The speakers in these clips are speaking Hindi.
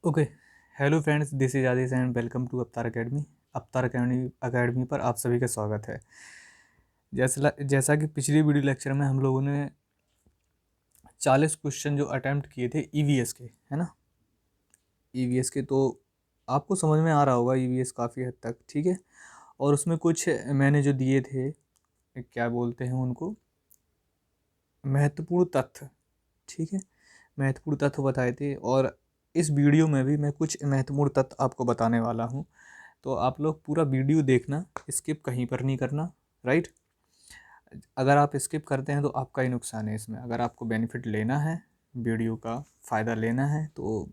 Okay. Hello friends, this is Aadish and welcome to Avatar Academy. Avatar Academy पर आप सभी का स्वागत है। जैसा कि पिछली वीडियो लेक्चर में हम लोगों ने 40 क्वेश्चन जो अटेम्प्ट किए थे ईवीएस के, है ना। ईवीएस के तो आपको समझ में आ रहा होगा, ईवीएस काफ़ी हद तक ठीक है। और उसमें कुछ मैंने जो दिए थे, क्या बोलते हैं उनको, महत्वपूर्ण तथ्य, ठीक है, महत्वपूर्ण तथ्य बताए थे। और इस वीडियो में भी मैं कुछ महत्वपूर्ण तथ्य आपको बताने वाला हूँ। तो आप लोग पूरा वीडियो देखना, स्किप कहीं पर नहीं करना, राइट। अगर आप स्किप करते हैं तो आपका ही नुकसान है इसमें। अगर आपको बेनिफिट लेना है, वीडियो का फ़ायदा लेना है, तो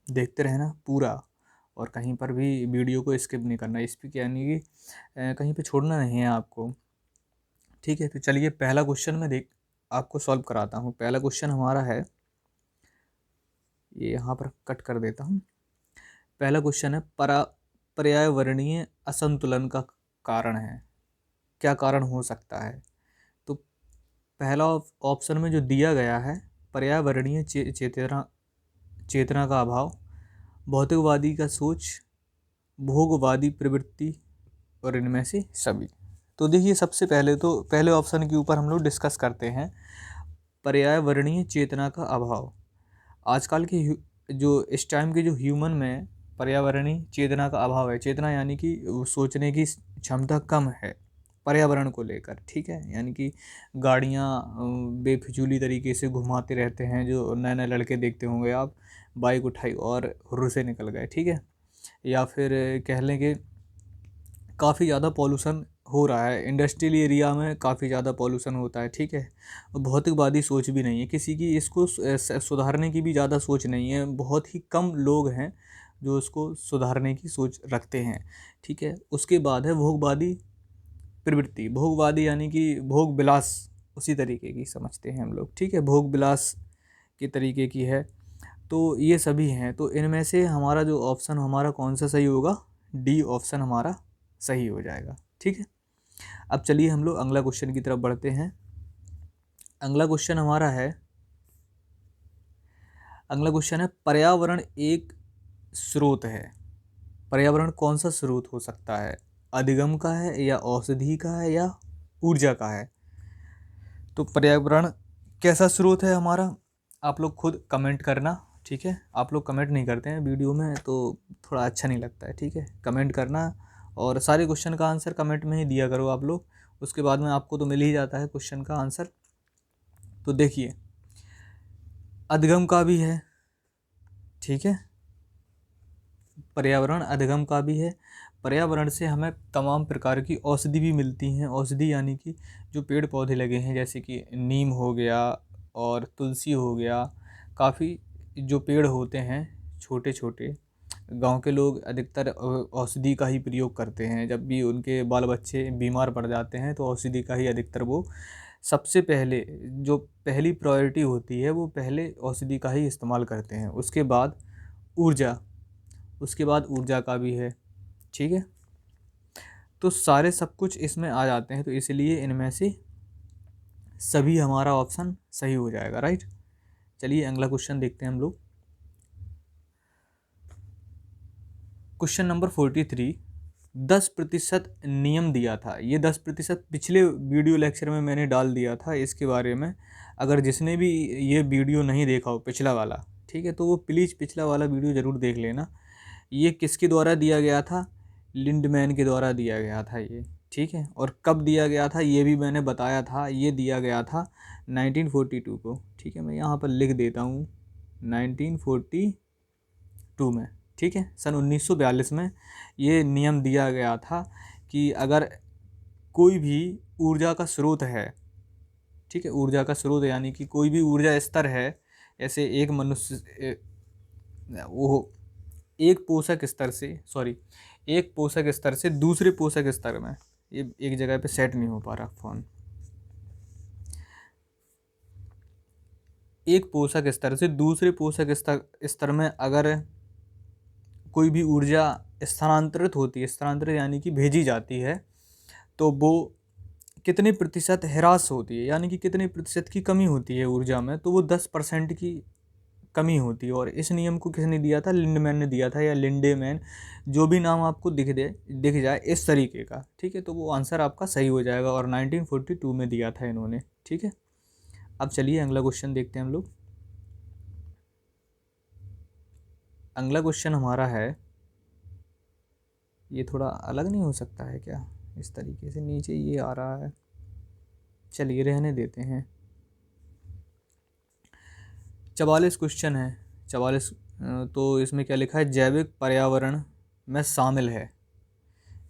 देखते रहना पूरा। और कहीं पर भी वीडियो को स्किप नहीं करना, इस पर यानी कि कहीं पे छोड़ना नहीं है आपको, ठीक है। तो चलिए पहला क्वेश्चन मैं आपको सॉल्व कराता हूँ। पहला क्वेश्चन हमारा है, ये यहाँ पर कट कर देता हूँ। पहला क्वेश्चन है, पर्यावरणीय असंतुलन का कारण है, क्या कारण हो सकता है। तो पहला ऑप्शन में जो दिया गया है, पर्यावरणीय चेतना का अभाव, भौतिकवादी का सोच, भोगवादी प्रवृत्ति, और इनमें से सभी। तो देखिए, सबसे पहले तो पहले ऑप्शन के ऊपर हम लोग डिस्कस करते हैं, पर्यावरणीय चेतना का अभाव। आजकल के जो इस टाइम के जो ह्यूमन में पर्यावरणीय चेतना का अभाव है। चेतना यानी कि सोचने की क्षमता कम है पर्यावरण को लेकर, ठीक है। यानी कि गाड़ियाँ बेफिजूली तरीके से घुमाते रहते हैं, जो नए नए लड़के देखते होंगे आप, बाइक उठाई और हुर्र से निकल गए, ठीक है। या फिर कह लें कि काफ़ी ज़्यादा पॉल्यूशन हो रहा है, इंडस्ट्रियल एरिया में काफ़ी ज़्यादा पॉल्यूशन होता है, ठीक है। भौतिकवादी सोच भी नहीं है किसी की, इसको सुधारने की भी ज़्यादा सोच नहीं है। बहुत ही कम लोग हैं जो उसको सुधारने की सोच रखते हैं, ठीक है। उसके बाद है भोगवादी प्रवृत्ति। भोगवादी यानी कि भोग विलास, उसी तरीके की समझते हैं हम लोग, ठीक है, भोग विलास के तरीके की है। तो ये सभी हैं। तो इनमें से हमारा जो ऑप्शन हमारा कौन सा सही होगा, डी ऑप्शन हमारा सही हो जाएगा, ठीक है। अब चलिए हम लोग अगला क्वेश्चन की तरफ बढ़ते हैं। अगला क्वेश्चन हमारा है, अगला क्वेश्चन है, पर्यावरण एक स्रोत है। पर्यावरण कौन सा स्रोत हो सकता है, अधिगम का है, या औषधि का है, या ऊर्जा का है। तो पर्यावरण कैसा स्रोत है हमारा, आप लोग खुद कमेंट करना, ठीक है। आप लोग कमेंट नहीं करते हैं वीडियो में तो थोड़ा अच्छा नहीं लगता है, ठीक है। कमेंट करना, और सारे क्वेश्चन का आंसर कमेंट में ही दिया करो आप लोग। उसके बाद में आपको तो मिल ही जाता है क्वेश्चन का आंसर। तो देखिए, अधिगम का भी है, ठीक है, पर्यावरण अधिगम का भी है। पर्यावरण से हमें तमाम प्रकार की औषधि भी मिलती हैं। औषधि यानी कि जो पेड़ पौधे लगे हैं, जैसे कि नीम हो गया और तुलसी हो गया, काफ़ी जो पेड़ होते हैं छोटे छोटे, गांव के लोग अधिकतर औषधि का ही प्रयोग करते हैं। जब भी उनके बाल बच्चे बीमार पड़ जाते हैं तो औषधि का ही अधिकतर वो सबसे पहले, जो पहली प्रायोरिटी होती है, वो पहले औषधि का ही इस्तेमाल करते हैं। ऊर्जा उसके बाद ऊर्जा का भी है, ठीक है। तो सारे सब कुछ इसमें आ जाते हैं, तो इसलिए इनमें से सभी हमारा ऑप्शन सही हो जाएगा, राइट। चलिए अगला क्वेश्चन देखते हैं हम लोग। क्वेश्चन नंबर 43, 10% नियम दिया था। ये 10% पिछले वीडियो लेक्चर में मैंने डाल दिया था इसके बारे में। अगर जिसने भी ये वीडियो नहीं देखा हो पिछला वाला, ठीक है, तो वो प्लीज़ पिछला वाला वीडियो ज़रूर देख लेना। ये किसके द्वारा दिया गया था, लिंडमैन के द्वारा दिया गया था ये, ठीक है। और कब दिया गया था ये भी मैंने बताया था, ये दिया गया था 1942 को, ठीक है। मैं यहाँ पर लिख देता हूँ 1942 में, ठीक है, सन 1942 में ये नियम दिया गया था कि अगर कोई भी ऊर्जा का स्रोत है, ठीक है, ऊर्जा का स्रोत यानी कि कोई भी ऊर्जा स्तर है, ऐसे एक मनुष्य वो एक पोषक स्तर से, सॉरी, एक पोषक स्तर से दूसरे पोषक स्तर में, ये एक जगह पे सेट नहीं हो पा रहा फ़ोन, एक पोषक स्तर से दूसरे पोषक स्तर में अगर कोई भी ऊर्जा स्थानांतरित होती है, स्थानांतरित यानी कि भेजी जाती है, तो वो कितने प्रतिशत ह्रास होती है, यानी कि कितने प्रतिशत की कमी होती है ऊर्जा में, तो वो 10% की कमी होती है। और इस नियम को किसने दिया था? लिंडमैन ने दिया था, या लिंडेमैन, जो भी नाम आपको दिख जाए इस तरीके का, ठीक है, तो वो आंसर आपका सही हो जाएगा। और 1942 में दिया था इन्होंने, ठीक है। अब चलिए अगला क्वेश्चन देखते हैं हम लोग। अगला क्वेश्चन हमारा है, ये थोड़ा अलग नहीं हो सकता है क्या? इस तरीके से नीचे ये आ रहा है, चलिए रहने देते हैं। 44 क्वेश्चन है, 44। तो इसमें क्या लिखा है? जैविक पर्यावरण में शामिल है।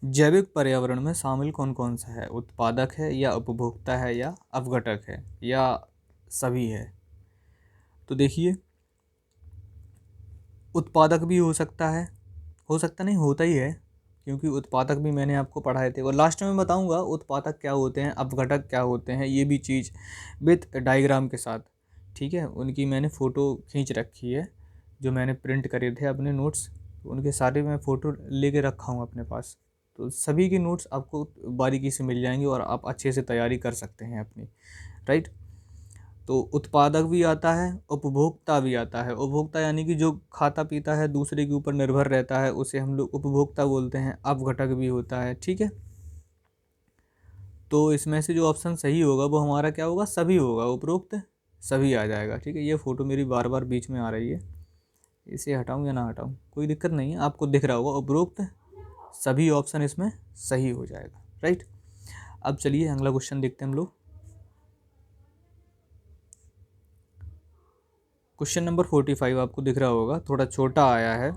जैविक पर्यावरण में शामिल कौन कौन सा है? उत्पादक है, या उपभोक्ता है, या अपघटक है, या सभी है? तो देखिए, उत्पादक भी हो सकता नहीं, होता ही है, क्योंकि उत्पादक भी मैंने आपको पढ़ाए थे। और लास्ट में बताऊंगा उत्पादक क्या होते हैं, अपघटक क्या होते हैं, ये भी चीज़ विथ डायग्राम के साथ, ठीक है। उनकी मैंने फ़ोटो खींच रखी है, जो मैंने प्रिंट करे थे अपने नोट्स, उनके सारे मैं फ़ोटो लेके रखा हूँ अपने पास। तो सभी के नोट्स आपको बारीकी से मिल जाएंगे और आप अच्छे से तैयारी कर सकते हैं अपनी, राइट। तो उत्पादक भी आता है, उपभोक्ता भी आता है। उपभोक्ता यानी कि जो खाता पीता है, दूसरे के ऊपर निर्भर रहता है, उसे हम लोग उपभोक्ता बोलते हैं। अपघटक भी होता है, ठीक है। तो इसमें से जो ऑप्शन सही होगा वो हमारा क्या होगा? सभी होगा, उपरोक्त सभी आ जाएगा, ठीक है। ये फ़ोटो मेरी बार बार बीच में आ रही है, इसे हटाऊं या ना हटाऊं, कोई दिक्कत नहीं है, आपको दिख रहा होगा उपरोक्त सभी ऑप्शन इसमें सही हो जाएगा, राइट। अब चलिए अगला क्वेश्चन देखते हैं हम लोग। क्वेश्चन नंबर 45 आपको दिख रहा होगा, थोड़ा छोटा आया है।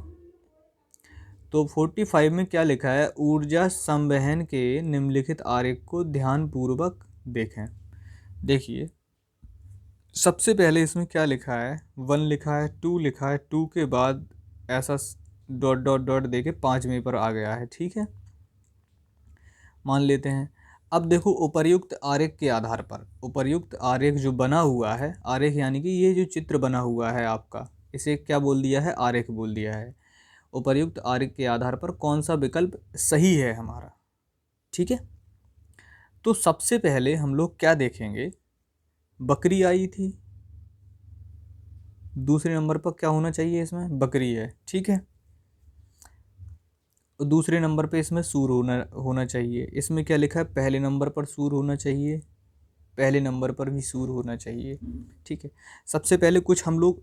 तो 45 में क्या लिखा है? ऊर्जा संवहन के निम्नलिखित आरेख को ध्यानपूर्वक देखें। देखिए, सबसे पहले इसमें क्या लिखा है? 1 लिखा है, 2 लिखा है, 2 के बाद ऐसा डॉट डॉट डॉट दे के 5वें पर आ गया है, ठीक है, मान लेते हैं। अब देखो, उपर्युक्त आरेख के आधार पर, उपर्युक्त आरेख जो बना हुआ है, आरेख यानी कि ये जो चित्र बना हुआ है आपका, इसे क्या बोल दिया है? आरेख बोल दिया है। उपर्युक्त आरेख के आधार पर कौन सा विकल्प सही है हमारा, ठीक है। तो सबसे पहले हम लोग क्या देखेंगे? बकरी आई थी, दूसरे नंबर पर क्या होना चाहिए? इसमें बकरी है, ठीक है। दूसरे नंबर पे इसमें सूर होना चाहिए। इसमें क्या लिखा है? पहले नंबर पर सूर होना चाहिए, पहले नंबर पर भी सूर होना चाहिए, ठीक है। सबसे पहले कुछ हम लोग,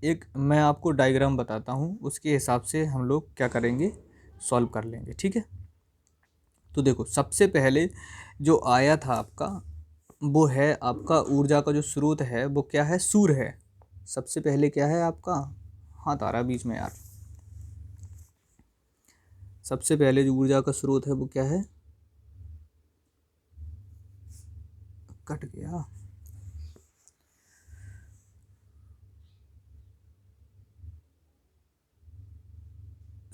एक मैं आपको डायग्राम बताता हूँ, उसके हिसाब से हम लोग क्या करेंगे? सॉल्व कर लेंगे, ठीक है। तो देखो, सबसे पहले जो आया था आपका, वो है आपका ऊर्जा का जो स्रोत है वो क्या है? सूर्य है। सबसे पहले क्या है आपका? हाथ आ रहा बीच में यार। सबसे पहले जो ऊर्जा का स्रोत है वो क्या है? कट गया।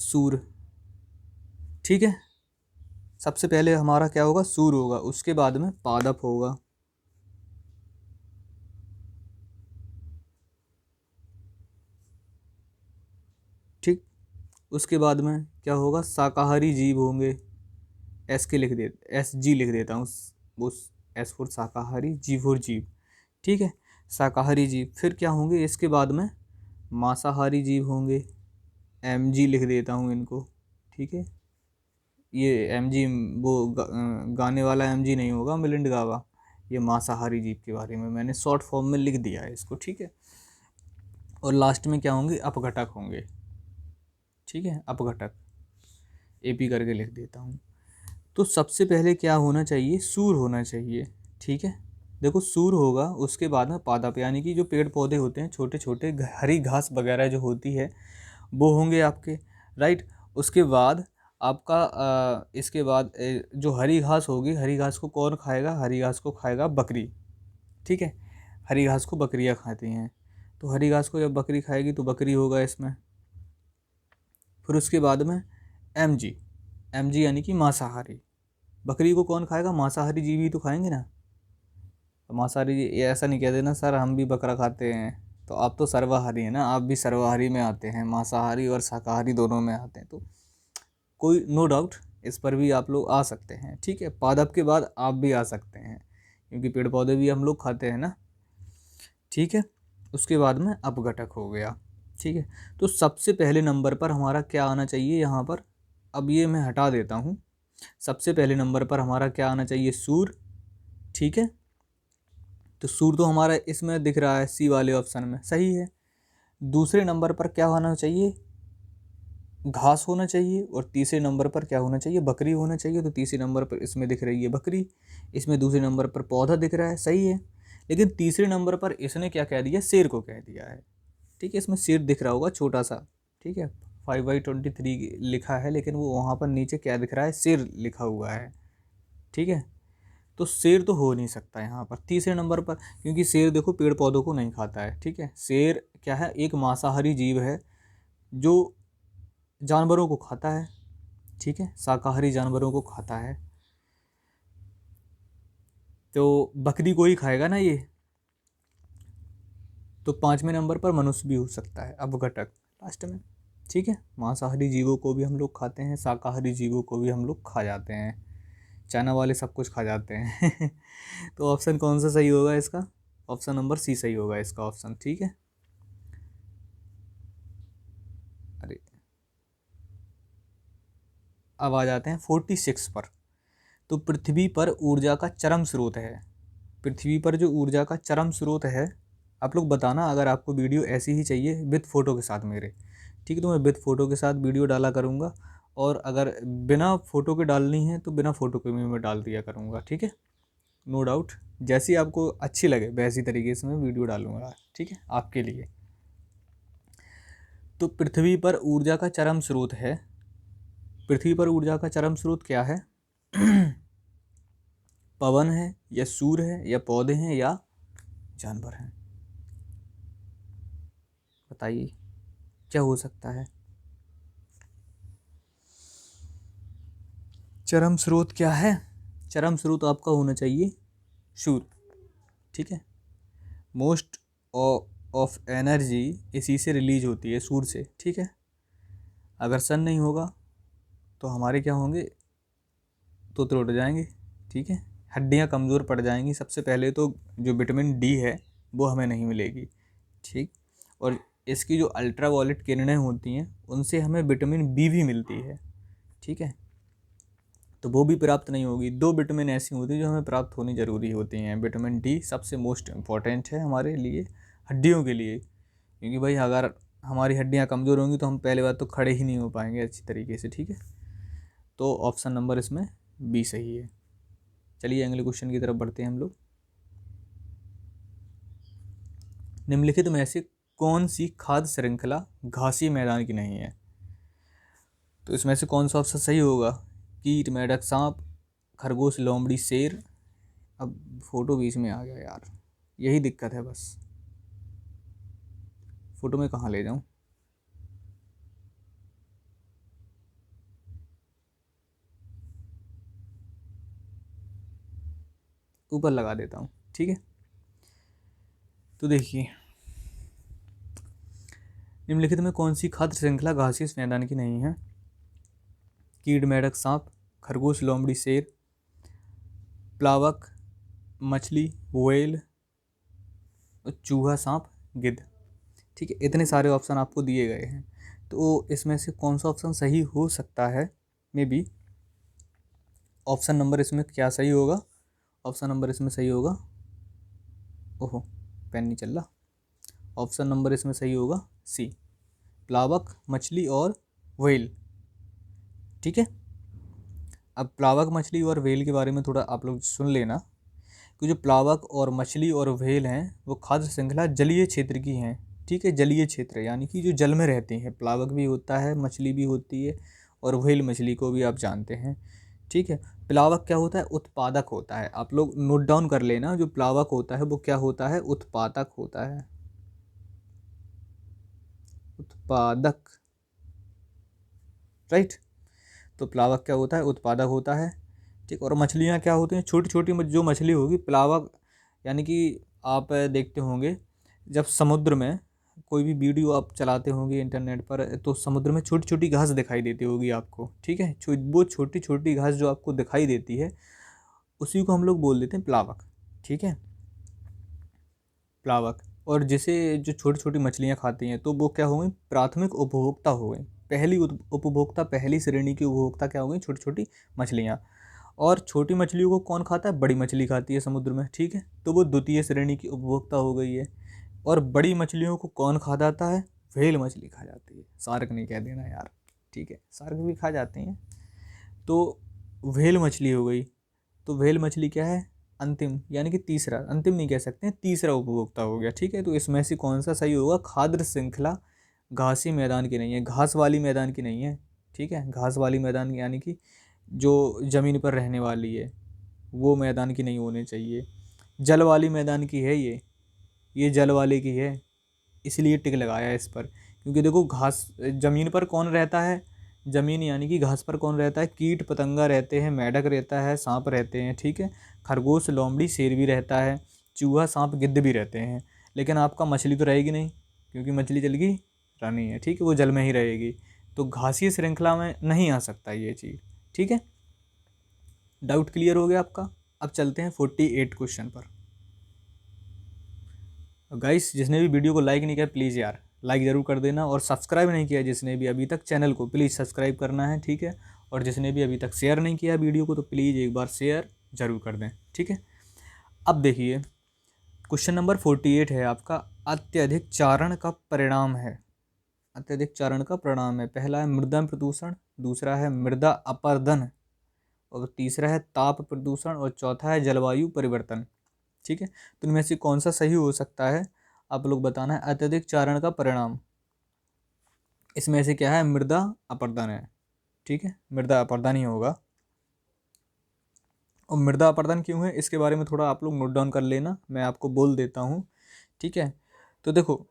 सूर्य, ठीक है। सबसे पहले हमारा क्या होगा? सूर्य होगा, उसके बाद में पादप होगा, ठीक। उसके बाद में क्या होगा? शाकाहारी जीव होंगे। एस जी लिख देता हूँ, उस एस फॉर शाकाहारी, जी फॉर जीव, ठीक है। शाकाहारी जीव। फिर क्या होंगे इसके बाद में? मांसाहारी जीव होंगे, एम जी लिख देता हूँ इनको, ठीक है। ये एम जी वो गाने वाला एम जी नहीं होगा, मिलिंद गावा। ये मांसाहारी जीव के बारे में मैंने शॉर्ट फॉर्म में लिख दिया है इसको, ठीक है। और लास्ट में क्या होंगे? अपघटक होंगे, ठीक है, अपघटक, एपी करके लिख देता हूँ। तो सबसे पहले क्या होना चाहिए? सूर होना चाहिए, ठीक है। देखो, सूर होगा, उसके बाद में पादप, यानी कि जो पेड़ पौधे होते हैं, छोटे छोटे हरी घास वगैरह जो होती है वो होंगे आपके, राइट। उसके बाद आपका इसके बाद जो हरी घास होगी, हरी घास को कौन खाएगा? हरी घास को खाएगा बकरी, ठीक है। हरी घास को बकरियाँ खाती हैं, तो हरी घास को जब बकरी खाएगी तो बकरी होगा इसमें। फिर उसके बाद में एम जी, एम जी यानी कि मांसाहारी। बकरी को कौन खाएगा? मांसाहारी जीव ही तो खाएंगे ना। तो मांसाहारी, ये ऐसा नहीं कह देना सर हम भी बकरा खाते हैं, तो आप तो सर्वाहारी हैं ना, आप भी सर्वाहारी में आते हैं, मांसाहारी और शाकाहारी दोनों में आते हैं। तो कोई नो डाउट, इस पर भी आप लोग आ सकते हैं, ठीक है। पादप के बाद आप भी आ सकते हैं, क्योंकि पेड़ पौधे भी हम लोग खाते हैं ना, ठीक है। उसके बाद में अपघटक हो गया। ठीक है, तो सबसे पहले नंबर पर हमारा क्या आना चाहिए यहाँ पर, अब ये मैं हटा देता हूँ। सबसे पहले नंबर पर हमारा क्या आना चाहिए, सूर। ठीक है, तो सूर तो हमारा इसमें दिख रहा है सी वाले ऑप्शन में, सही है। दूसरे नंबर पर क्या होना चाहिए, घास होना चाहिए। और तीसरे नंबर पर क्या होना चाहिए, बकरी होना चाहिए। तो तीसरे नंबर पर इसमें दिख रही है बकरी, इसमें दूसरे नंबर पर पौधा दिख रहा है, सही है। लेकिन तीसरे नंबर पर इसने क्या कह दिया, शेर को कह दिया है। ठीक है, इसमें शेर दिख रहा होगा छोटा सा, ठीक है, 5/23 लिखा है, लेकिन वो वहाँ पर नीचे क्या दिख रहा है, शेर लिखा हुआ है। ठीक है, तो शेर तो हो नहीं सकता यहाँ पर तीसरे नंबर पर, क्योंकि शेर देखो पेड़ पौधों को नहीं खाता है। ठीक है, शेर क्या है, एक मांसाहारी जीव है जो जानवरों को खाता है। ठीक है, शाकाहारी जानवरों को खाता है, तो बकरी को ही खाएगा ना ये। तो पाँचवें नंबर पर मनुष्य भी हो सकता है, अपघटक लास्ट में। ठीक है, मांसाहारी जीवों को भी हम लोग खाते हैं, शाकाहारी जीवों को भी हम लोग खा जाते हैं, चाइना वाले सब कुछ खा जाते हैं। तो ऑप्शन कौन सा सही होगा इसका, ऑप्शन नंबर सी सही होगा इसका ऑप्शन। ठीक है, अरे अब आ जाते हैं 46 पर। तो पृथ्वी पर ऊर्जा का चरम स्रोत है, पृथ्वी पर जो ऊर्जा का चरम स्रोत है, आप लोग बताना अगर आपको वीडियो ऐसी ही चाहिए विद फ़ोटो के साथ मेरे। ठीक है, तो मैं विद फ़ोटो के साथ वीडियो डाला करूँगा, और अगर बिना फ़ोटो के डालनी है तो बिना फ़ोटो के भी मैं डाल दिया करूँगा। ठीक है, नो डाउट, जैसी आपको अच्छी लगे वैसी तरीके से मैं वीडियो डालूँगा। ठीक है, आपके लिए। तो पृथ्वी पर ऊर्जा का चरम स्रोत है, पृथ्वी पर ऊर्जा का चरम स्रोत क्या है, पवन है या सूर्य है या पौधे हैं या जानवर हैं, बताइए क्या हो सकता है। चरम स्रोत क्या है, चरम स्रोत आपका होना चाहिए सूर्य। ठीक है, मोस्ट ऑफ एनर्जी इसी से रिलीज होती है, सूर्य से। ठीक है, अगर सन नहीं होगा तो हमारे क्या होंगे, तो उठ जाएंगे। ठीक है, हड्डियां कमज़ोर पड़ जाएंगी। सबसे पहले तो जो विटामिन डी है वो हमें नहीं मिलेगी। ठीक, और इसकी जो अल्ट्रा वायलेट किरणें होती हैं उनसे हमें विटामिन बी भी मिलती है। ठीक है, तो वो भी प्राप्त नहीं होगी। दो विटामिन ऐसी होती है जो हमें प्राप्त होनी ज़रूरी होती हैं। विटामिन डी सबसे मोस्ट इम्पॉर्टेंट है हमारे लिए, हड्डियों के लिए, क्योंकि भाई अगर हमारी हड्डियाँ कमज़ोर होंगी तो हम पहले बात तो खड़े ही नहीं हो पाएंगे अच्छी तरीके से। ठीक है, तो ऑप्शन नंबर इसमें बी सही है। चलिए अगले क्वेश्चन की तरफ बढ़ते हैं हम लोग। निम्नलिखित में से कौन सी खाद्य श्रृंखला घासीय मैदान की नहीं है, तो इसमें से कौन सा ऑप्शन सही होगा, कीट, मेढक, सांप, खरगोश, लोमड़ी, शेर। अब फोटो बीच में आ गया यार, यही दिक्कत है बस, फोटो में कहाँ ले जाऊं, ऊपर लगा देता हूँ। ठीक है, तो देखिए निम्नलिखित में कौन सी खाद्य श्रृंखला घासीय मैदान की नहीं है, कीट, मेढक, सांप, खरगोश, लोमड़ी, शेर, प्लावक, मछली, व्हेल, चूहा, सांप, गिद्ध। ठीक है, इतने सारे ऑप्शन आपको दिए गए हैं, तो इसमें से कौन सा ऑप्शन सही हो सकता है, मे बी ऑप्शन नंबर इसमें क्या सही होगा, ऑप्शन नंबर इसमें सही होगा, ओहो पेन नहीं चल रहा, ऑप्शन नंबर इसमें सही होगा सी, प्लावक, मछली और व्हेल। ठीक है, अब प्लावक, मछली और व्हेल के बारे में थोड़ा आप लोग सुन लेना, कि जो प्लावक और मछली और व्हेल हैं वो खाद्य श्रृंखला जलीय क्षेत्र की हैं। ठीक है, जलीय क्षेत्र यानी कि जो जल में रहती हैं, प्लावक भी होता है, मछली भी होती है, और व्हेल मछली को भी आप जानते हैं। ठीक है, प्लावक क्या होता है, उत्पादक होता है। आप लोग नोट डाउन कर लेना, जो प्लावक होता है वो क्या होता है, उत्पादक होता है, उत्पादक, राइट। तो प्लावक क्या होता है, उत्पादक होता है। ठीक, और मछलियाँ क्या होती हैं, छोटी छोटी जो मछली होगी प्लावक, यानी कि आप देखते होंगे जब समुद्र में कोई भी वीडियो आप चलाते होंगे इंटरनेट पर, तो समुद्र में छोटी छोटी घास दिखाई देती होगी आपको। ठीक है, वो छोटी छोटी घास जो आपको दिखाई देती है उसी को हम लोग बोल देते हैं प्लावक। ठीक है, प्लावक। और जिसे जो छोटी छोटी मछलियाँ खाती हैं तो वो क्या हो गई, प्राथमिक उपभोक्ता हो गई। पहली उपभोक्ता, पहली श्रेणी की उपभोक्ता क्या हो गई, छोटी छोटी मछलियाँ। और छोटी मछलियों को कौन खाता है, बड़ी मछली खाती है समुद्र में, ठीक है, तो वो द्वितीय श्रेणी की उपभोक्ता हो गई है। और बड़ी मछलियों को कौन खा जाता है, व्हेल मछली खा जाती है, शार्क नहीं कह देना यार, ठीक है, शार्क भी खा जाती हैं। तो व्हेल मछली हो गई। तो व्हेल मछली क्या है, अंतिम, यानी कि तीसरा, अंतिम नहीं कह सकते हैं, तीसरा उपभोक्ता हो गया, ठीक है। तो इसमें से कौन सा सही होगा, खाद्य श्रृंखला घासी मैदान की नहीं है, घास वाली मैदान की नहीं है, ठीक है, घास वाली मैदान की यानी कि जो ज़मीन पर रहने वाली है वो मैदान की नहीं होनी चाहिए। जल वाली मैदान की है ये जल वाले की है, इसलिए टिक लगाया है इस पर। क्योंकि देखो घास, ज़मीन पर कौन रहता है, ज़मीन यानी कि घास पर कौन रहता है, कीट पतंगा रहते हैं, मेढक रहता है, सांप रहते हैं, ठीक है, खरगोश, लोमड़ी, शेर भी रहता है, चूहा, सांप, गिद्ध भी रहते हैं। लेकिन आपका मछली तो रहेगी नहीं, क्योंकि मछली चल गई रानी है, ठीक है, वो जल में ही रहेगी। तो घासीय श्रृंखला में नहीं आ सकता ये चीज़, ठीक है। डाउट क्लियर हो गया आपका। अब चलते हैं 48 क्वेश्चन पर। गाइस, जिसने भी वीडियो को लाइक नहीं किया प्लीज़ यार लाइक ज़रूर कर देना, और सब्सक्राइब नहीं किया जिसने भी अभी तक चैनल को, प्लीज़ सब्सक्राइब करना है, ठीक है। और जिसने भी अभी तक शेयर नहीं किया वीडियो को तो प्लीज़ एक बार शेयर ज़रूर कर दें, ठीक है। अब देखिए क्वेश्चन नंबर 48 है आपका, अत्यधिक चारण का परिणाम है। अत्यधिक चारण का परिणाम है, पहला है मृदा प्रदूषण, दूसरा है मृदा अपरदन, और तीसरा है ताप प्रदूषण, और चौथा है जलवायु परिवर्तन, ठीक है। तो इनमें से कौन सा सही हो सकता है, आप लोग बताना है। अत्यधिक चारण का परिणाम, इसमें से क्या है, मृदा अपरदन है, ठीक है, मृदा अपरदन ही होगा। और मृदा अपरदन क्यों है इसके बारे में थोड़ा आप लोग नोट डाउन कर लेना, मैं आपको बोल देता हूँ, ठीक है। तो देखो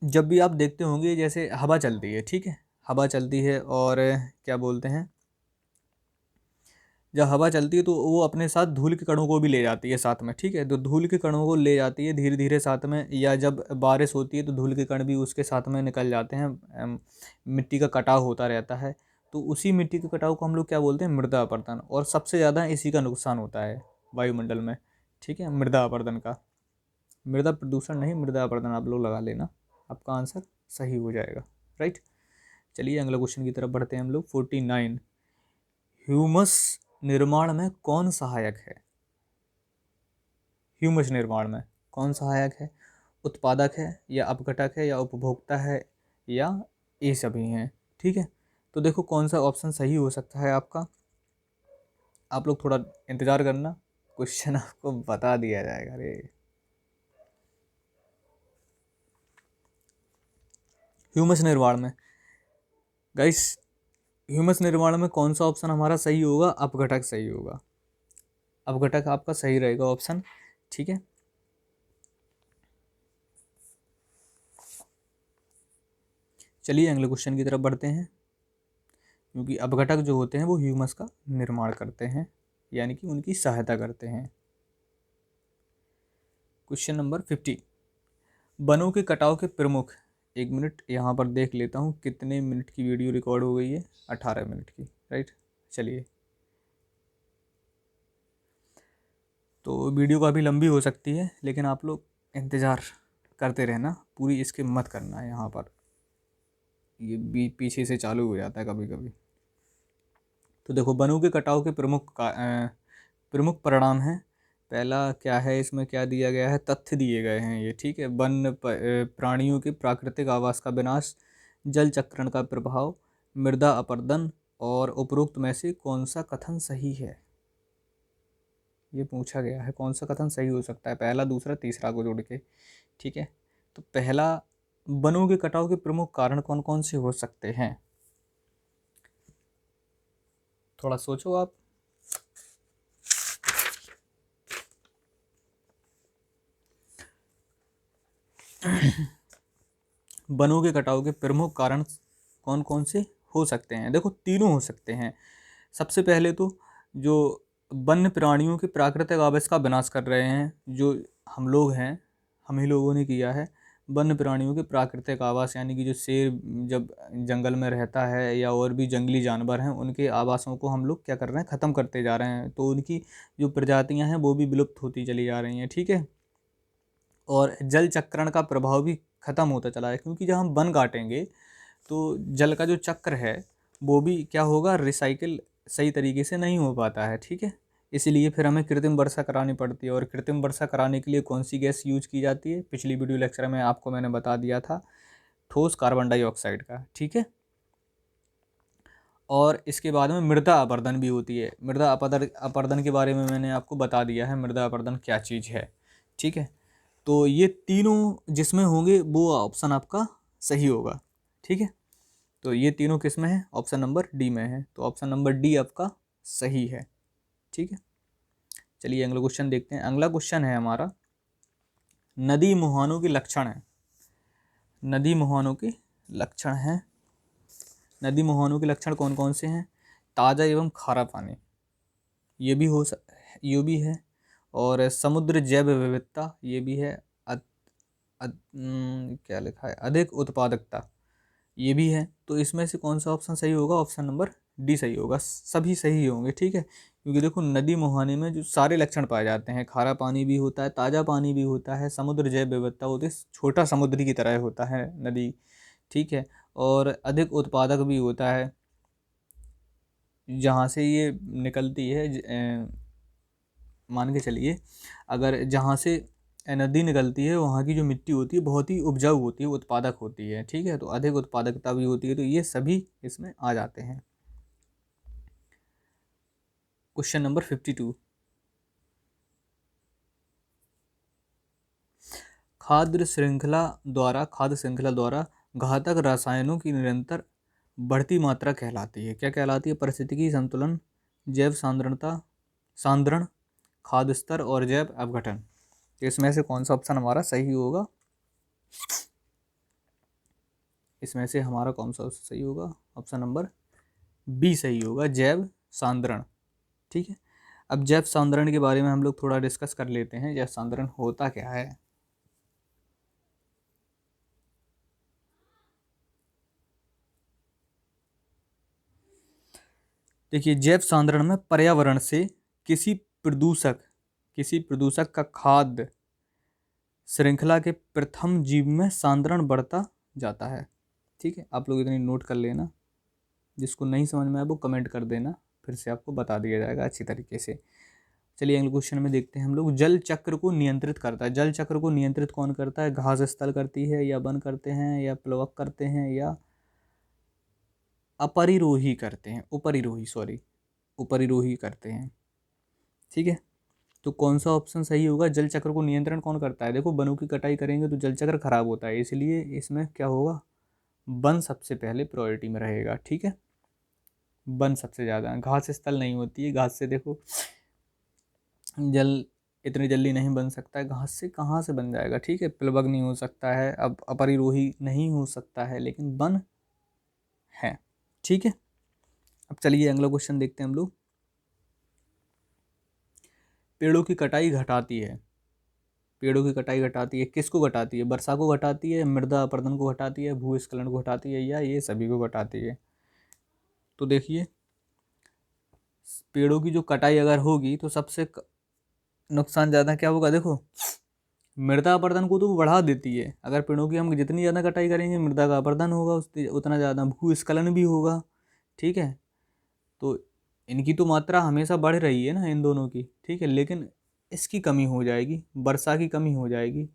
जब भी आप देखते होंगे जैसे हवा चलती है, ठीक है, हवा चलती है और क्या बोलते हैं, जब हवा चलती है तो वो अपने साथ धूल के कणों को भी ले जाती है साथ में, ठीक है, तो धूल के कणों को ले जाती है धीरे धीरे साथ में, या जब बारिश होती है तो धूल के कण भी उसके साथ में निकल जाते हैं। मिट्टी का कटाव होता रहता है, तो उसी मिट्टी के कटाव को हम लोग क्या बोलते हैं, मृदा अपरदन, और सबसे ज़्यादा इसी का नुकसान होता है वायुमंडल में, ठीक है, मृदा अपरदन का। मृदा प्रदूषण नहीं, मृदा अपरदन आप लोग लगा लेना, आपका आंसर सही हो जाएगा, राइट। चलिए अगला क्वेश्चन की तरफ बढ़ते हैं हम लोग। 49, ह्यूमस निर्माण में कौन सहायक है, ह्यूमस निर्माण में कौन सहायक है, उत्पादक है या अपघटक है या उपभोक्ता है या ये सभी हैं, ठीक है। तो देखो कौन सा ऑप्शन सही हो सकता है आपका, आप लोग थोड़ा इंतज़ार करना, क्वेश्चन आपको बता दिया जाएगा। अरे ह्यूमस निर्माण में गाइस, ह्यूमस निर्माण में कौन सा ऑप्शन हमारा सही होगा, अपघटक सही होगा, अपघटक आपका सही रहेगा ऑप्शन, ठीक है। चलिए अगले क्वेश्चन की तरफ बढ़ते हैं, क्योंकि अपघटक जो होते हैं वो ह्यूमस का निर्माण करते हैं, यानी कि उनकी सहायता करते हैं। क्वेश्चन नंबर 50, वनों के कटाव के प्रमुख, एक मिनट यहाँ पर देख लेता हूँ कितने मिनट की वीडियो रिकॉर्ड हो गई है, 18 मिनट की, राइट। चलिए, तो वीडियो काफ़ी लंबी हो सकती है लेकिन आप लोग इंतज़ार करते रहना, पूरी स्किप मत करना है यहाँ पर, ये भी पीछे से चालू हो जाता है कभी कभी। तो देखो वनों के कटाव के प्रमुख परिणाम हैं, पहला क्या है, इसमें क्या दिया गया है, तथ्य दिए गए हैं ये, ठीक है, प्राणियों के प्राकृतिक आवास का विनाश, जल चक्रण का प्रभाव, मृदा अपरदन, और उपरोक्त में से कौन सा कथन सही है, ये पूछा गया है, कौन सा कथन सही हो सकता है, पहला दूसरा तीसरा को जोड़ के, ठीक है। तो पहला, वनों के कटाव के प्रमुख कारण कौन कौन से हो सकते हैं, थोड़ा सोचो आप। वनों के कटाव के प्रमुख कारण कौन कौन से हो सकते हैं, देखो तीनों हो सकते हैं। सबसे पहले तो जो वन्य प्राणियों के प्राकृतिक आवास का विनाश कर रहे हैं, जो हम लोग हैं, हम ही लोगों ने किया है, वन्य प्राणियों के प्राकृतिक आवास, यानी कि जो शेर जब जंगल में रहता है या और भी जंगली जानवर हैं, उनके आवासों को हम लोग क्या कर रहे हैं, ख़त्म करते जा रहे हैं। तो उनकी जो प्रजातियां हैं वो भी विलुप्त होती चली जा रही हैं। ठीक है। और जल चक्रण का प्रभाव भी ख़त्म होता चला है, क्योंकि जब हम वन काटेंगे तो जल का जो चक्र है वो भी क्या होगा, रिसाइकिल सही तरीके से नहीं हो पाता है। ठीक है। इसीलिए फिर हमें कृत्रिम वर्षा करानी पड़ती है। और कृत्रिम वर्षा कराने के लिए कौन सी गैस यूज की जाती है, पिछली वीडियो लेक्चर में आपको मैंने बता दिया था, ठोस कार्बन डाइऑक्साइड का। ठीक है। और इसके बाद में मृदा अपरदन भी होती है। मृदा अपरदन के बारे में मैंने आपको बता दिया है, मृदा अपरदन क्या चीज़ है। ठीक है। तो ये तीनों जिसमें होंगे वो ऑप्शन आपका सही होगा। ठीक है। तो ये तीनों किस में है, ऑप्शन नंबर डी में है। तो ऑप्शन नंबर डी आपका सही है। ठीक है। चलिए अगला क्वेश्चन देखते हैं। अगला क्वेश्चन है हमारा, नदी मुहानों के लक्षण है। नदी मुहानों के लक्षण हैं। नदी मुहानों के लक्षण कौन कौन से हैं? ताज़ा एवं खारा पानी, ये भी ये भी है। और समुद्र जैव विविधता, ये भी है। क्या लिखा है, अधिक उत्पादकता, ये भी है। तो इसमें से कौन सा ऑप्शन सही होगा? ऑप्शन नंबर डी सही होगा। सभी सही होंगे। ठीक है। क्योंकि देखो नदी मुहाने में जो सारे लक्षण पाए जाते हैं, खारा पानी भी होता है, ताज़ा पानी भी होता है, समुद्र जैव विविधता होती है, छोटा समुद्र की तरह होता है नदी। ठीक है। और अधिक उत्पादक भी होता है। जहाँ से ये निकलती है मान के चलिए, अगर जहाँ से नदी निकलती है वहाँ की जो मिट्टी होती है बहुत ही उपजाऊ होती है, उत्पादक होती है। ठीक है। तो अधिक उत्पादकता भी होती है। तो ये सभी इसमें आ जाते हैं। क्वेश्चन नंबर 52, खाद्य श्रृंखला द्वारा घातक रसायनों की निरंतर बढ़ती मात्रा कहलाती है। क्या कहलाती है? पारिस्थितिकी संतुलन, जैव सांद्रण, खाद्य स्तर और जैव अपघटन। इसमें से कौन सा ऑप्शन हमारा सही होगा? इसमें से हमारा कौन सा सही होगा? ऑप्शन नंबर बी सही होगा, जैव सांद्रण। ठीक है। अब जैव सांद्रण के बारे में हम लोग थोड़ा डिस्कस कर लेते हैं। जैव सांद्रण होता क्या है? देखिए, जैव सांद्रण में पर्यावरण से किसी प्रदूषक किसी प्रदूषक का खाद्य श्रृंखला के प्रथम जीव में सांद्रण बढ़ता जाता है। ठीक है। आप लोग इतनी नोट कर लेना, जिसको नहीं समझ में आए वो कमेंट कर देना, फिर से आपको बता दिया जाएगा अच्छी तरीके से। चलिए अगले क्वेश्चन में देखते हैं हम लोग। जल चक्र को नियंत्रित करता है। जल चक्र को नियंत्रित कौन करता है? घास स्थल करती है, या वन करते हैं, या प्लवक करते हैं, या अपरिरोही करते हैं, उपरिरोही करते हैं। ठीक है। तो कौन सा ऑप्शन सही होगा? जल चक्र को नियंत्रण कौन करता है? देखो वनों की कटाई करेंगे तो जल चक्र खराब होता है, इसलिए इसमें क्या होगा, वन सबसे पहले प्रायोरिटी में रहेगा। ठीक है। वन सबसे ज़्यादा, घास स्थल नहीं होती है। घास से देखो जल इतनी जल्दी नहीं बन सकता है, घास से कहाँ से बन जाएगा। ठीक है। प्लवक नहीं हो सकता है, अब अपरिरोही नहीं हो सकता है, लेकिन वन है। ठीक है। अब चलिए अगला क्वेश्चन देखते हैं हम लोग। पेड़ों की कटाई घटाती है। पेड़ों की कटाई घटाती है, किसको घटाती है? वर्षा को घटाती है, मृदा अपरदन को घटाती है, भूस्खलन को घटाती है, या ये सभी को घटाती है? तो देखिए, पेड़ों की जो कटाई अगर होगी तो सबसे नुकसान ज़्यादा क्या होगा? देखो, मृदा अपरदन को तो वो बढ़ा देती है। अगर पेड़ों की हम जितनी ज़्यादा कटाई करेंगे मृदा का अपरदन होगा, उतना ज़्यादा भूस्खलन भी होगा। ठीक है। तो इनकी तो मात्रा हमेशा बढ़ रही है ना, इन दोनों की। ठीक है। लेकिन इसकी कमी हो जाएगी, वर्षा की कमी हो जाएगी।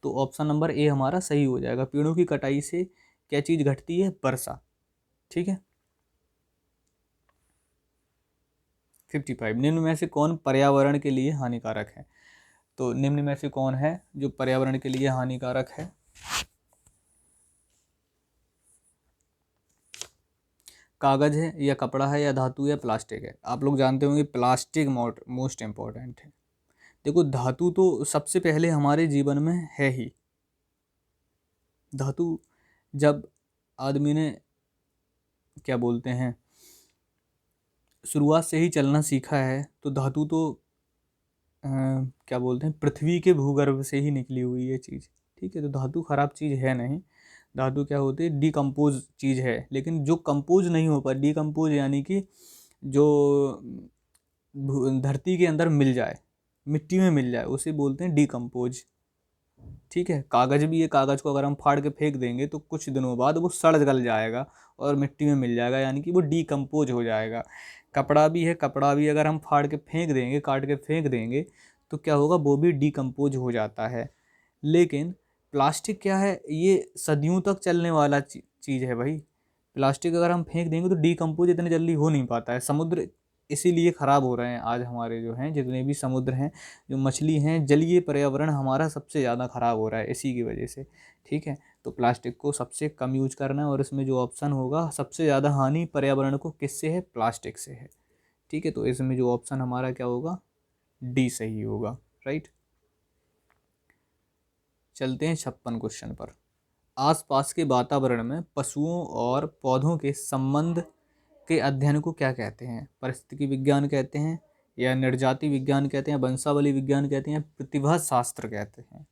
तो ऑप्शन नंबर ए हमारा सही हो जाएगा। पेड़ों की कटाई से क्या चीज़ घटती है? वर्षा। ठीक है। 55, निम्न में से कौन पर्यावरण के लिए हानिकारक है? तो निम्न में से कौन है जो पर्यावरण के लिए हानिकारक है? कागज है, या कपड़ा है, या धातु, या प्लास्टिक है? आप लोग जानते होंगे प्लास्टिक मोस्ट इम्पॉर्टेंट है। देखो, धातु तो सबसे पहले हमारे जीवन में है ही। धातु जब आदमी ने क्या बोलते हैं शुरुआत से ही चलना सीखा है, तो धातु तो क्या बोलते हैं पृथ्वी के भूगर्भ से ही निकली हुई है चीज़। ठीक है। तो धातु खराब चीज़ है नहीं, धातु क्या होती है, डिकम्पोज चीज़ है, लेकिन जो कंपोज नहीं हो पाए, डिकम्पोज यानी कि जो धरती के अंदर मिल जाए, मिट्टी में मिल जाए, उसे बोलते हैं डिकम्पोज। ठीक है। कागज़ भी है, कागज़ को अगर हम फाड़ के फेंक देंगे तो कुछ दिनों बाद वो सड़ गल जाएगा और मिट्टी में मिल जाएगा, यानी कि वो डिकम्पोज हो जाएगा। कपड़ा भी है, कपड़ा भी अगर हम फाड़ के फेंक देंगे, काट के फेंक देंगे, तो क्या होगा, वो भी डिकम्पोज हो जाता है। लेकिन प्लास्टिक क्या है, ये सदियों तक चलने वाला चीज़ है भाई। प्लास्टिक अगर हम फेंक देंगे तो डिकम्पोज इतने जल्दी हो नहीं पाता है। समुद्र इसीलिए ख़राब हो रहे हैं आज, हमारे जो हैं जितने भी समुद्र हैं, जो मछली हैं, जलीय पर्यावरण हमारा सबसे ज़्यादा ख़राब हो रहा है इसी की वजह से। ठीक है। तो प्लास्टिक को सबसे कम यूज करना है, और इसमें जो ऑप्शन होगा, सबसे ज़्यादा हानि पर्यावरण को किससे है, प्लास्टिक से है। ठीक है। तो इसमें जो ऑप्शन हमारा क्या होगा, डी सही होगा। राइट। चलते हैं 56 क्वेश्चन पर। आसपास के वातावरण में पशुओं और पौधों के संबंध के अध्ययन को क्या कहते हैं, परिस्थिति विज्ञान कहते हैं, या निर्जाति विज्ञान कहते हैं, वंशावली विज्ञान कहते हैं, प्रतिभा शास्त्र कहते हैं।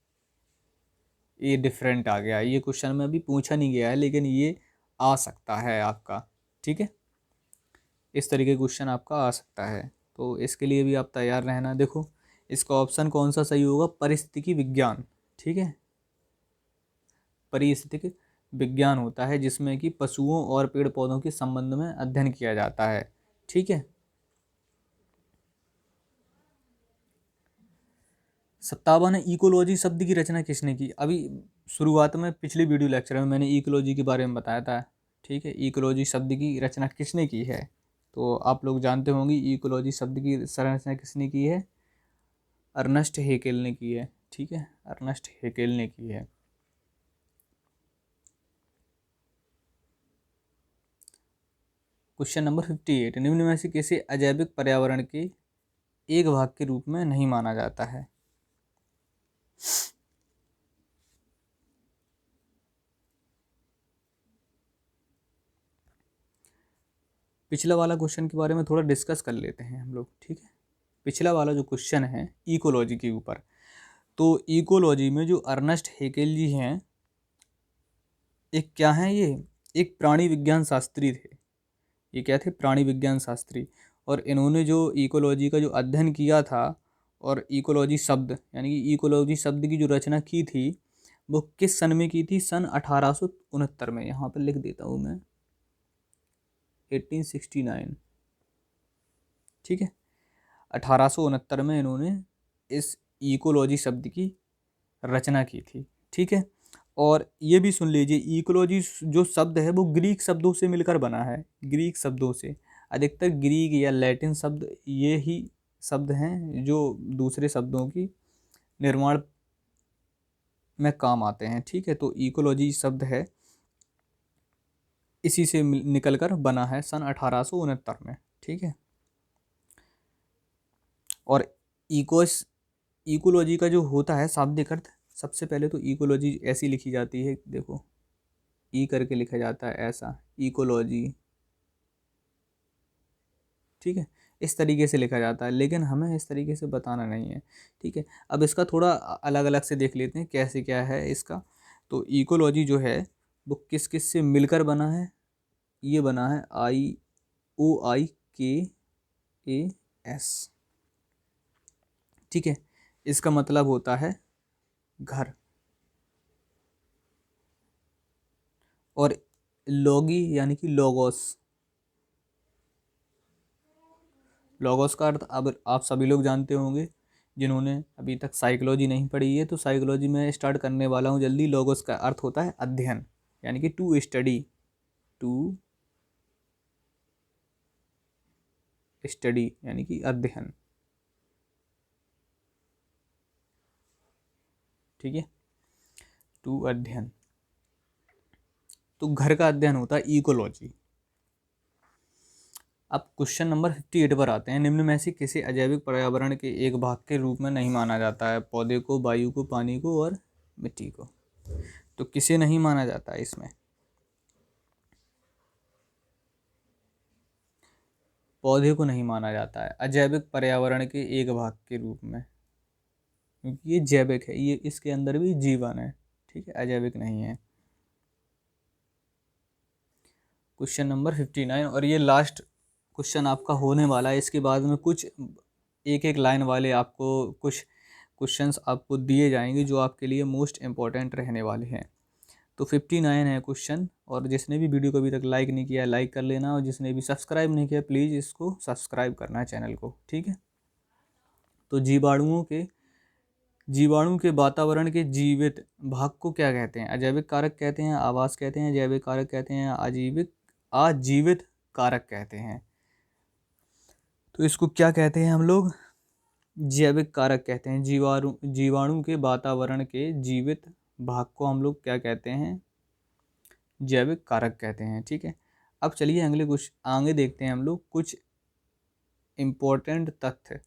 ये डिफरेंट आ गया, ये क्वेश्चन में अभी पूछा नहीं गया है, लेकिन ये आ सकता है आपका। ठीक है। इस तरीके का क्वेश्चन आपका आ सकता है, तो इसके लिए भी आप तैयार रहना। देखो इसका ऑप्शन कौन सा सही होगा, परिस्थिति विज्ञान। ठीक है। परिस्थितिक विज्ञान होता है जिसमें कि पशुओं और पेड़ पौधों के संबंध में अध्ययन किया जाता है। ठीक है। 57 है, इकोलॉजी शब्द की रचना किसने की। अभी शुरुआत में पिछले वीडियो लेक्चर में मैंने इकोलॉजी के बारे में बताया था। ठीक है। इकोलॉजी शब्द की रचना किसने की है, तो आप लोग जानते होंगे इकोलॉजी शब्द की रचना किसने की है, अर्नेस्ट हेकेल ने की है। ठीक है। अर्नेस्ट हेकेल ने की है। क्वेश्चन नंबर 58, निम्न में से किसे अजैविक पर्यावरण के एक भाग के रूप में नहीं माना जाता है। पिछला वाला क्वेश्चन के बारे में थोड़ा डिस्कस कर लेते हैं हम लोग। ठीक है। पिछला वाला जो क्वेश्चन है इकोलॉजी के ऊपर, तो इकोलॉजी में जो अर्नेस्ट हेकेल जी हैं, एक क्या है ये, एक प्राणी विज्ञान शास्त्री थे। ये क्या थे, प्राणी विज्ञान शास्त्री। और इन्होंने जो इकोलॉजी का जो अध्ययन किया था, और इकोलॉजी शब्द यानी कि इकोलॉजी शब्द की जो रचना की थी, वो किस सन में की थी, सन 1869 में। यहाँ पर लिख देता हूँ मैं, 1869। ठीक है। 1869 में इन्होंने इस इकोलॉजी शब्द की रचना की थी। ठीक है। और ये भी सुन लीजिए, इकोलॉजी जो शब्द है वो ग्रीक शब्दों से मिलकर बना है, ग्रीक शब्दों से। अधिकतर ग्रीक या लैटिन शब्द ये ही शब्द हैं जो दूसरे शब्दों की निर्माण में काम आते हैं। ठीक है। तो इकोलॉजी शब्द है इसी से निकलकर बना है सन 1869 में। ठीक है। और इकोस इकोलॉजी का जो होता है शाब्दिक अर्थ, सबसे पहले तो इकोलॉजी ऐसी लिखी जाती है, देखो ई करके लिखा जाता है ऐसा, इकोलॉजी। ठीक है। इस तरीके से लिखा जाता है, लेकिन हमें इस तरीके से बताना नहीं है। ठीक है। अब इसका थोड़ा अलग अलग से देख लेते हैं कैसे क्या है इसका। तो इकोलॉजी जो है वो किस किस से मिलकर बना है, ये बना है IOIKAS। ठीक है। इसका मतलब होता है घर। और लॉगी यानी कि लोगोस, लोगोस का अर्थ अब आप सभी लोग जानते होंगे जिन्होंने अभी तक साइकोलॉजी नहीं पढ़ी है। तो साइकोलॉजी में स्टार्ट करने वाला हूँ जल्दी। लोगोस का अर्थ होता है अध्ययन, यानी कि टू स्टडी, टू स्टडी यानी कि अध्ययन। ठीक है। टू अध्ययन, तो घर का अध्ययन होता है इकोलॉजी। अब क्वेश्चन नंबर 58 पर आते हैं। निम्न में से किसे अजैविक पर्यावरण के एक भाग के रूप में नहीं माना जाता है, पौधे को, वायु को, पानी को और मिट्टी को। तो किसे नहीं माना जाता है इसमें, पौधे को नहीं माना जाता है अजैविक पर्यावरण के एक भाग के रूप में, क्योंकि ये जैविक है, ये इसके अंदर भी जीवन है। ठीक है, अजैविक नहीं है। क्वेश्चन नंबर 59, और ये लास्ट क्वेश्चन आपका होने वाला है। इसके बाद में कुछ एक एक लाइन वाले आपको कुछ क्वेश्चंस आपको दिए जाएंगे जो आपके लिए मोस्ट इम्पॉर्टेंट रहने वाले हैं। तो 59 है क्वेश्चन, और जिसने भी वीडियो को अभी तक लाइक नहीं किया लाइक कर लेना, और जिसने भी सब्सक्राइब नहीं किया प्लीज़ इसको सब्सक्राइब करना है चैनल को, ठीक है। तो जीवाणु के वातावरण के जीवित भाग को क्या कहते हैं? अजैविक कारक कहते हैं, आवास कहते हैं, जैविक कारक कहते हैं, आजीवित कारक कहते हैं। तो इसको क्या कहते हैं हम लोग? जैविक कारक कहते हैं। जीवाणु के वातावरण के जीवित भाग को हम लोग क्या कहते हैं? जैविक कारक कहते हैं, ठीक है। अब चलिए आगे देखते हैं हम लोग कुछ इम्पोर्टेंट तथ्य,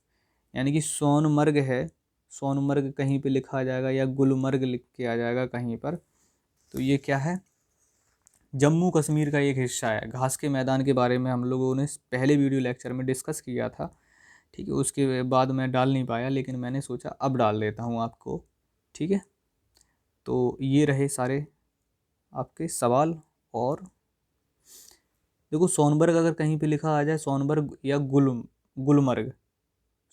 यानी कि सोनमर्ग है, सोनमर्ग कहीं पे लिखा जाएगा या गुलमर्ग लिख के आ जाएगा कहीं पर। तो ये क्या है? जम्मू कश्मीर का एक हिस्सा है। घास के मैदान के बारे में हम लोगों ने पहले वीडियो लेक्चर में डिस्कस किया था, ठीक है। उसके बाद मैं डाल नहीं पाया, लेकिन मैंने सोचा अब डाल देता हूँ आपको, ठीक है। तो ये रहे सारे आपके सवाल। और देखो, सोनमर्ग अगर कहीं पे लिखा आ जाए, सोनमर्ग या गुलमर्ग,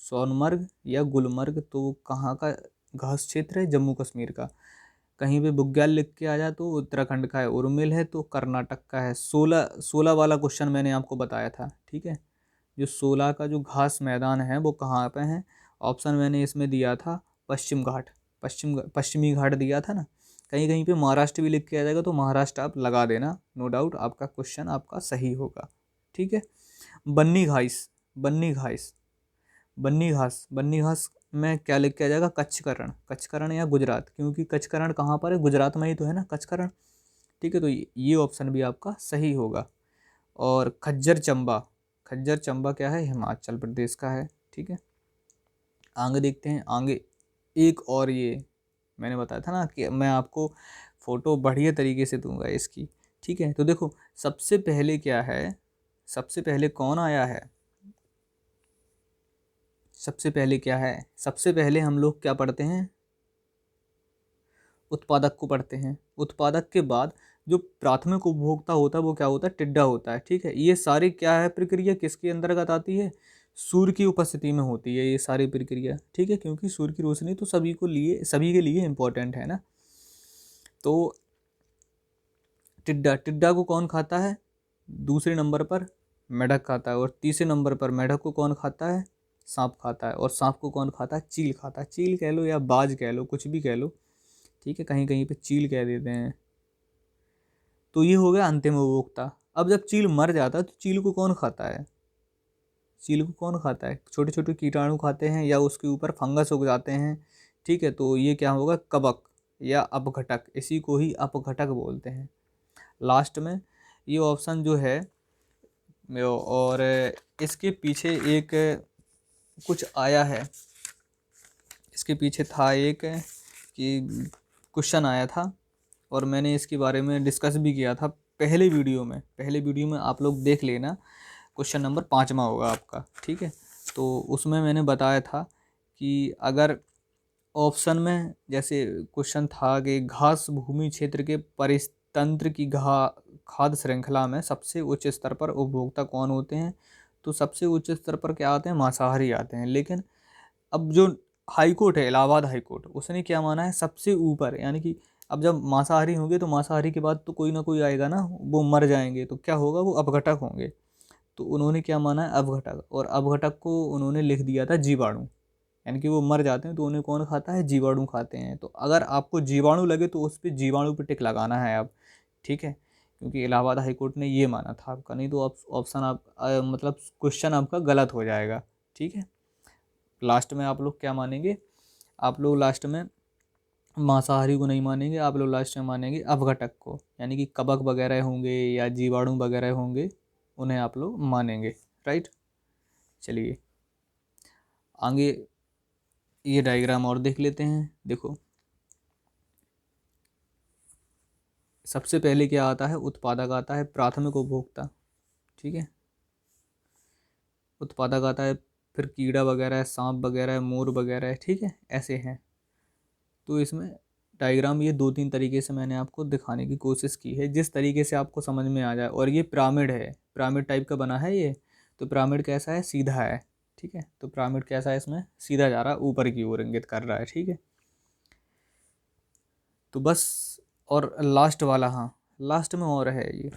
सोनमर्ग या गुलमर्ग, तो वो कहाँ का घास क्षेत्र है? जम्मू कश्मीर का। कहीं पे बुग्याल लिख के आ जाए तो उत्तराखंड का है। उर्मिल है तो कर्नाटक का है। 16 वाला क्वेश्चन मैंने आपको बताया था, ठीक है। जो 16 का जो घास मैदान है वो कहाँ पे है? ऑप्शन मैंने इसमें दिया था पश्चिम घाट, पश्चिमी घाट दिया था ना। कहीं कहीं पे महाराष्ट्र भी लिख के आ जाएगा तो महाराष्ट्र आप लगा देना, नो डाउट आपका क्वेश्चन आपका सही होगा, ठीक है। बन्नी घास, बन्नी घास, बन्नी घास में क्या लिख के आ जाएगा? कच्छकरण या गुजरात, क्योंकि कच्छकरण कहाँ पर है? गुजरात में ही तो है ना कच्छकरण, ठीक है। तो ये ऑप्शन भी आपका सही होगा। और खज्जर चंबा क्या है? हिमाचल प्रदेश का है, ठीक है। आगे देखते हैं, आगे एक और, ये मैंने बताया था ना कि मैं आपको फ़ोटो बढ़िया तरीके से दूंगा इसकी, ठीक है। तो देखो, सबसे पहले क्या है? सबसे पहले कौन आया है? सबसे पहले क्या है? सबसे पहले हम लोग क्या पढ़ते हैं? उत्पादक को पढ़ते हैं। उत्पादक के बाद जो प्राथमिक उपभोक्ता होता है वो क्या होता है? टिड्डा होता है, ठीक है। ये सारी क्या है प्रक्रिया, किसके अंतर्गत आती है? सूर्य की उपस्थिति में होती है ये सारी प्रक्रिया, ठीक है, क्योंकि सूर्य की रोशनी तो सभी के लिए इम्पोर्टेंट है ना। तो टिड्डा को कौन खाता है? दूसरे नंबर पर मेढक खाता है, और तीसरे नंबर पर मेढक को कौन खाता है? सांप खाता है। और सांप को कौन खाता है? चील खाता है। चील कह लो या बाज कह लो, कुछ भी कह लो, ठीक है, कहीं कहीं पे चील कह देते हैं। तो ये हो गया अंतिम उपभोक्ता। अब जब चील मर जाता है तो चील को कौन खाता है? चील को कौन खाता है? छोटे छोटे कीटाणु खाते हैं या उसके ऊपर फंगस उग जाते हैं, ठीक है। तो ये क्या होगा? कवक या अपघटक, इसी को ही अपघटक बोलते हैं। लास्ट में ये ऑप्शन जो है, और इसके पीछे एक कुछ आया है, इसके पीछे था एक कि क्वेश्चन आया था, और मैंने इसके बारे में डिस्कस भी किया था पहले वीडियो में आप लोग देख लेना। क्वेश्चन नंबर 5वां होगा आपका, ठीक है। तो उसमें मैंने बताया था कि अगर ऑप्शन में जैसे क्वेश्चन था कि घास भूमि क्षेत्र के परितंत्र की खाद्य श्रृंखला में सबसे उच्च स्तर पर उपभोक्ता कौन होते हैं? तो सबसे उच्च स्तर पर क्या आते हैं? मांसाहारी आते हैं। लेकिन अब जो हाई कोर्ट है, इलाहाबाद हाई कोर्ट, उसने क्या माना है? सबसे ऊपर, यानी कि अब जब मांसाहारी होंगे तो मांसाहारी के बाद तो कोई ना कोई आएगा ना, वो मर जाएंगे, तो क्या होगा? वो अपघटक होंगे। तो उन्होंने क्या माना है? अपघटक। और अपघटक को उन्होंने लिख दिया था जीवाणु, यानी कि वो मर जाते हैं तो उन्हें कौन खाता है? जीवाणु खाते हैं। तो अगर आपको जीवाणु लगे तो उस पर जीवाणु पे टिक लगाना है आप, ठीक है, क्योंकि इलाहाबाद हाई कोर्ट ने ये माना था आपका, नहीं तो ऑप्शन आप मतलब क्वेश्चन आपका गलत हो जाएगा, ठीक है। लास्ट में आप लोग क्या मानेंगे? आप लोग लास्ट में मांसाहारी को नहीं मानेंगे, आप लोग लास्ट में मानेंगे अपघटक को, यानी कि कवक वगैरह होंगे या जीवाणु वगैरह होंगे, उन्हें आप लोग मानेंगे, राइट। चलिए आगे ये डायग्राम और देख लेते हैं। देखो, सबसे पहले क्या आता है? उत्पादक आता है, प्राथमिक उपभोक्ता, ठीक है, उत्पादक आता है, फिर कीड़ा वगैरह है, सांप वगैरह है, मोर वगैरह है, ठीक है, ऐसे हैं। तो इसमें डायग्राम ये 2-3 तरीके से मैंने आपको दिखाने की कोशिश की है, जिस तरीके से आपको समझ में आ जाए। और ये पिरामिड है, पिरामिड टाइप का बना है ये। तो पिरामिड कैसा है, सीधा है, ठीक है। तो पिरामिड कैसा है, इसमें सीधा जा रहा है, ऊपर की ओर इंगित कर रहा है, ठीक है। तो बस, और लास्ट वाला, हाँ लास्ट में और है ये,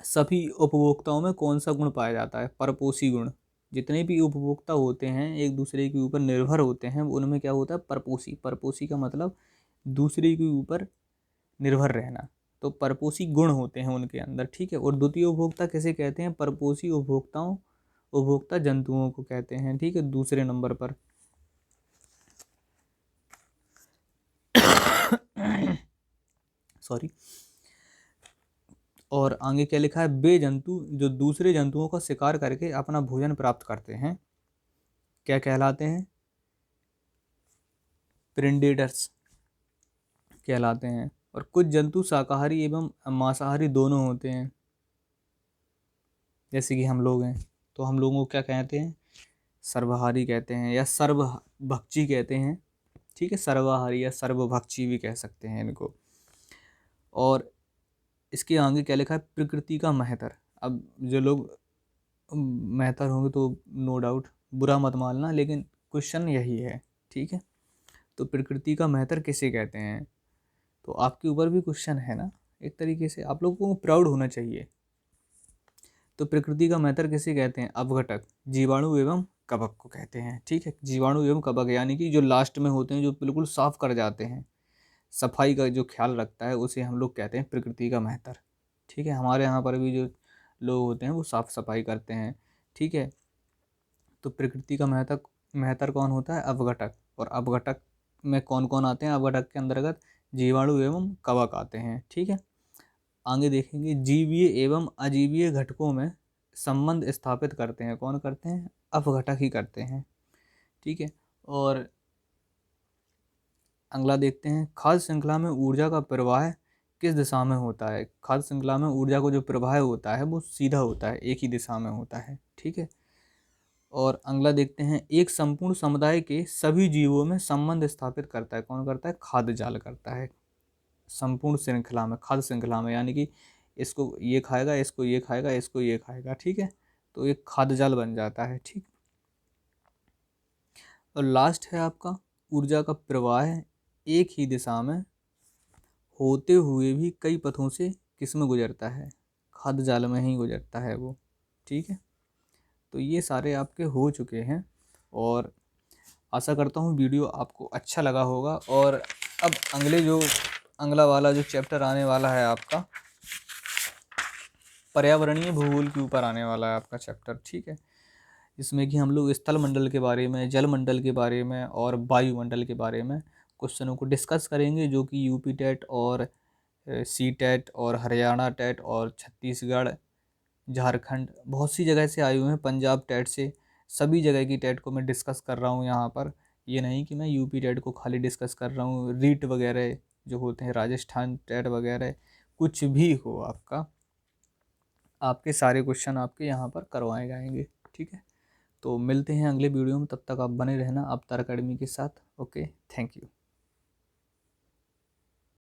सभी उपभोक्ताओं में कौन सा गुण पाया जाता है, परपोषी गुण। जितने भी उपभोक्ता होते हैं एक दूसरे के ऊपर निर्भर होते हैं, उनमें क्या होता है, परपोषी। परपोषी का मतलब दूसरे के ऊपर निर्भर रहना। तो परपोषी गुण होते हैं उनके अंदर, ठीक है। और द्वितीय उपभोक्ता किसे कहते हैं, परपोषी उपभोक्ताओं, उपभोक्ता जंतुओं को कहते हैं, ठीक है, दूसरे नंबर पर। सॉरी। और आगे क्या लिखा है, वे जंतु जो दूसरे जंतुओं का शिकार करके अपना भोजन प्राप्त करते हैं क्या कहलाते हैं, प्रेडेटर्स कहलाते हैं। और कुछ जंतु शाकाहारी एवं मांसाहारी दोनों होते हैं, जैसे कि हम लोग हैं। तो हम लोगों को क्या कहते हैं, सर्वाहारी कहते हैं या सर्वभक्षी कहते हैं, ठीक है। सर्वाहारी या सर्वभक्षी भी कह सकते हैं इनको। और इसके आगे क्या लिखा है, प्रकृति का महतर। अब जो लोग महतर होंगे तो नो डाउट बुरा मत मानना, लेकिन क्वेश्चन यही है, ठीक है। तो प्रकृति का महतर किसे कहते हैं, तो आपके ऊपर भी क्वेश्चन है ना, एक तरीके से आप लोगों को प्राउड होना चाहिए। तो प्रकृति का महतर किसे कहते हैं, अपघटक, जीवाणु एवं कवक को कहते हैं, ठीक है। जीवाणु एवं कवक यानी कि जो लास्ट में होते हैं, जो बिल्कुल साफ कर जाते हैं, सफाई का जो ख्याल रखता है, उसे हम लोग कहते हैं प्रकृति का महतर, ठीक है। हमारे यहाँ पर भी जो लोग होते हैं वो साफ सफाई करते हैं, ठीक है। तो प्रकृति का महतर महतर कौन होता है, अपघटक। और अपघटक में कौन कौन आते हैं, अपघटक के अंतर्गत जीवाणु एवं कवक आते हैं, ठीक है। आगे देखेंगे, जीवीय एवं अजीवीय घटकों में संबंध स्थापित करते हैं, कौन करते हैं, अपघटक ही करते हैं, ठीक है। और अगला देखते हैं, खाद्य श्रृंखला में ऊर्जा का प्रवाह किस दिशा में होता है। खाद्य श्रृंखला में ऊर्जा को जो प्रवाह होता है वो सीधा होता है, एक ही दिशा में होता है, ठीक है। और अगला देखते हैं, एक संपूर्ण समुदाय के सभी जीवों में संबंध स्थापित करता है, कौन करता है, खाद्य जाल करता है। संपूर्ण श्रृंखला में, खाद्य श्रृंखला में, यानी कि इसको ये खाएगा, इसको ये खाएगा, इसको ये खाएगा, ठीक है। तो एक खाद्य जाल बन जाता है, ठीक। और लास्ट है आपका, ऊर्जा का प्रवाह एक ही दिशा में होते हुए भी कई पथों से किसमें गुजरता है, खाद्य जाल में ही गुजरता है वो, ठीक है। तो ये सारे आपके हो चुके हैं, और आशा करता हूँ वीडियो आपको अच्छा लगा होगा। और अब अगला वाला जो चैप्टर आने वाला है आपका, पर्यावरणीय भूगोल के ऊपर आने वाला है आपका चैप्टर, ठीक है। जिसमें कि हम लोग स्थल मंडल के बारे में, जल मंडल के बारे में और वायुमंडल के बारे में क्वेश्चनों को डिस्कस करेंगे, जो कि यूपी टेट और सी टेट और हरियाणा टेट और छत्तीसगढ़, झारखंड, बहुत सी जगह से आए हुए हैं, पंजाब टेट से, सभी जगह की टेट को मैं डिस्कस कर रहा हूँ यहाँ पर। ये नहीं कि मैं यूपी टेट को खाली डिस्कस कर रहा हूँ, रीट वगैरह जो होते हैं, राजस्थान टेट वगैरह, कुछ भी हो आपका, आपके सारे क्वेश्चन आपके यहाँ पर करवाए जाएंगे, ठीक है। तो मिलते हैं अगले वीडियो में, तब तक आप बने रहना अवतार अकेडमी के साथ। Okay, thank you.